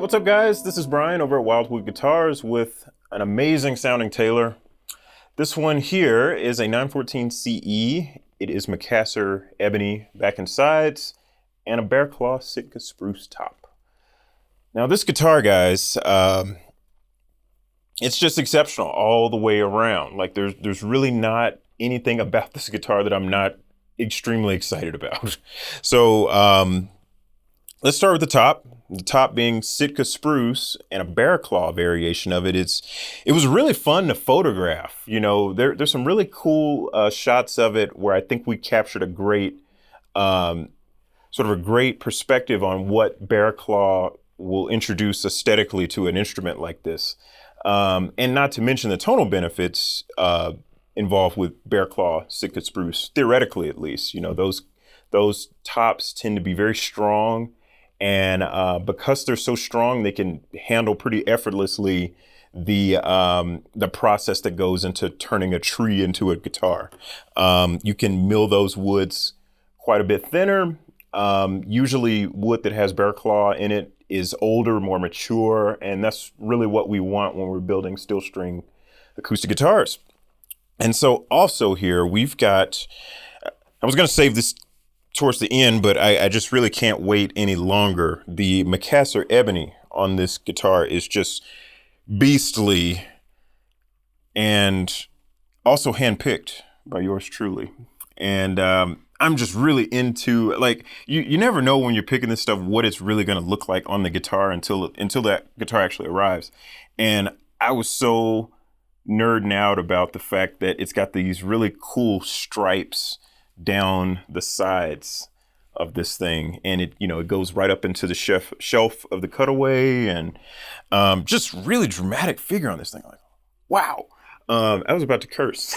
what's up guys? This is Brian over at Wildwood Guitars with an amazing sounding Taylor. This one here is a 914CE. It is Macassar Ebony back and sides and a bear claw Sitka spruce top. Now this guitar, guys, it's just exceptional all the way around. Like there's really not anything about this guitar that I'm not extremely excited about. So let's start with the top. The top being Sitka spruce and a bear claw variation of it. It was really fun to photograph. You know, there's some really cool shots of it where I think we captured a great, sort of a great perspective on what bear claw will introduce aesthetically to an instrument like this. And not to mention the tonal benefits involved with bear claw Sitka spruce, theoretically at least. You know, those tops tend to be very strong. And because they're so strong, they can handle pretty effortlessly the process that goes into turning a tree into a guitar. You can mill those woods quite a bit thinner. Usually wood that has bear claw in it is older, more mature, and that's really what we want when we're building steel string acoustic guitars. And so also here we've got, I was going to save this towards the end, but I just really can't wait any longer. The Macassar Ebony on this guitar is just beastly and also handpicked by yours truly. And I'm just really into, like, you never know when you're picking this stuff what it's really going to look like on the guitar until that guitar actually arrives. And I was so nerding out about the fact that it's got these really cool stripes down the sides of this thing, and it goes right up into the shelf of the cutaway, and just really dramatic figure on this thing. Like, wow. I was about to curse,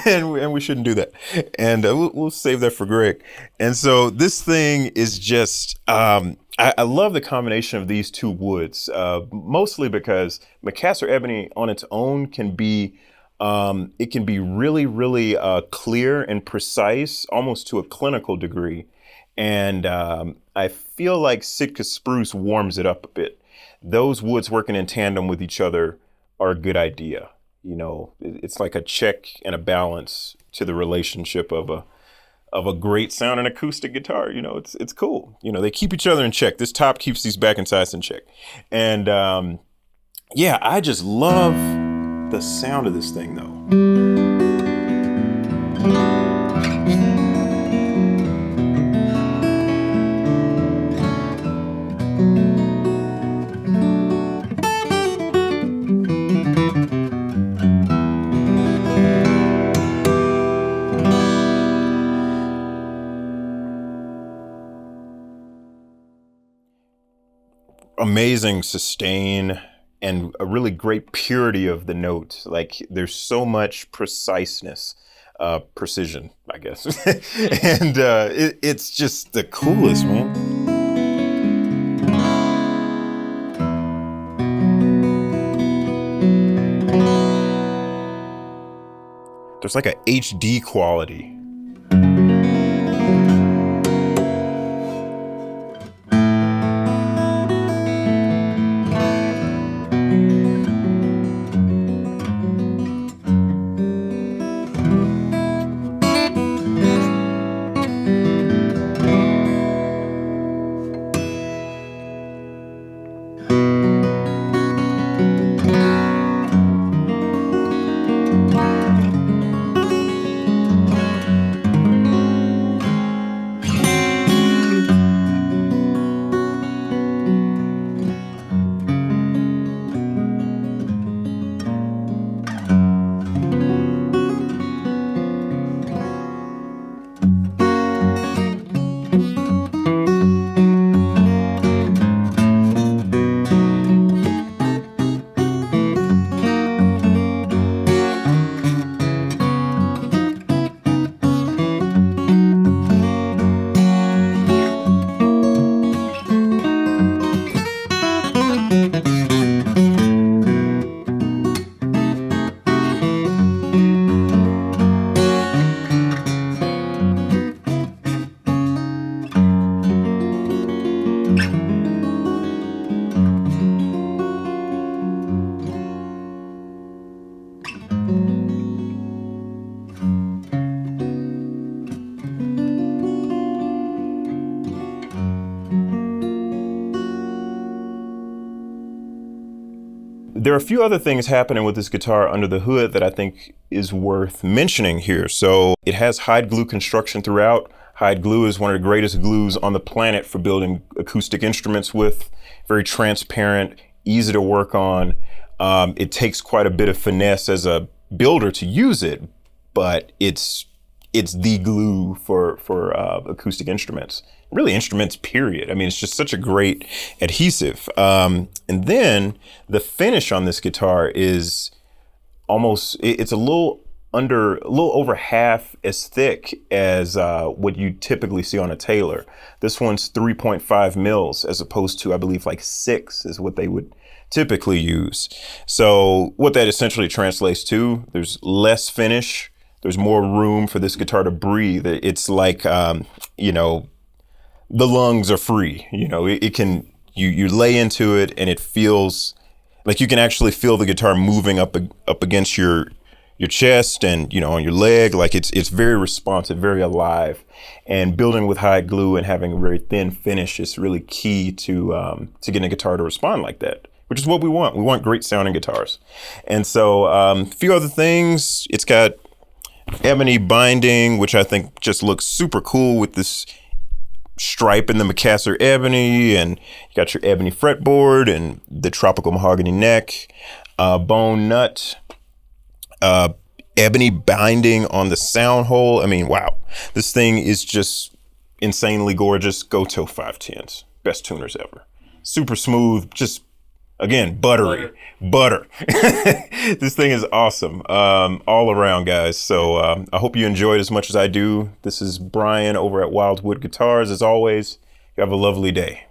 and we shouldn't do that. And we'll save that for Greg. And so this thing is just, I love the combination of these two woods, mostly because Macassar Ebony on its own can be, it can be really, really clear and precise, almost to a clinical degree. And I feel like Sitka spruce warms it up a bit. Those woods working in tandem with each other are a good idea. You know, it's like a check and a balance to the relationship of a great sounding acoustic guitar. You know, it's cool. You know, they keep each other in check. This top keeps these back and sides in check. And yeah, I just love the sound of this thing though. Amazing sustain and a really great purity of the note. Like there's so much preciseness, precision, I guess. And it's just the coolest, man. There's like a HD quality. there are a few other things happening with this guitar under the hood that I think is worth mentioning here. So it has hide glue construction throughout. Hide glue is one of the greatest glues on the planet for building acoustic instruments with. Very transparent, easy to work on. It takes quite a bit of finesse as a builder to use it, but it's the glue for acoustic instruments. Really instruments, period. I mean, it's just such a great adhesive. And then the finish on this guitar is it's a little over half as thick as what you typically see on a Taylor. This one's 3.5 mils as opposed to, I believe, like 6 is what they would typically use. So what that essentially translates to, there's less finish. There's more room for this guitar to breathe. It's like, you know, the lungs are free. You know, it can, you lay into it and it feels like you can actually feel the guitar moving up against your chest and, you know, on your leg. Like it's very responsive, very alive. And building with hide glue and having a very thin finish is really key to getting a guitar to respond like that, which is what we want. We want great sounding guitars. And so a few other things. It's got ebony binding, which I think just looks super cool with this stripe in the Macassar Ebony, and you got your ebony fretboard and the tropical mahogany neck, bone nut, ebony binding on the sound hole. I mean, wow, this thing is just insanely gorgeous. Goto 510s, best tuners ever. Super smooth, just again, buttery. Butter. This thing is awesome all around, guys. So I hope you enjoyed as much as I do. This is Brian over at Wildwood Guitars. As always, you have a lovely day.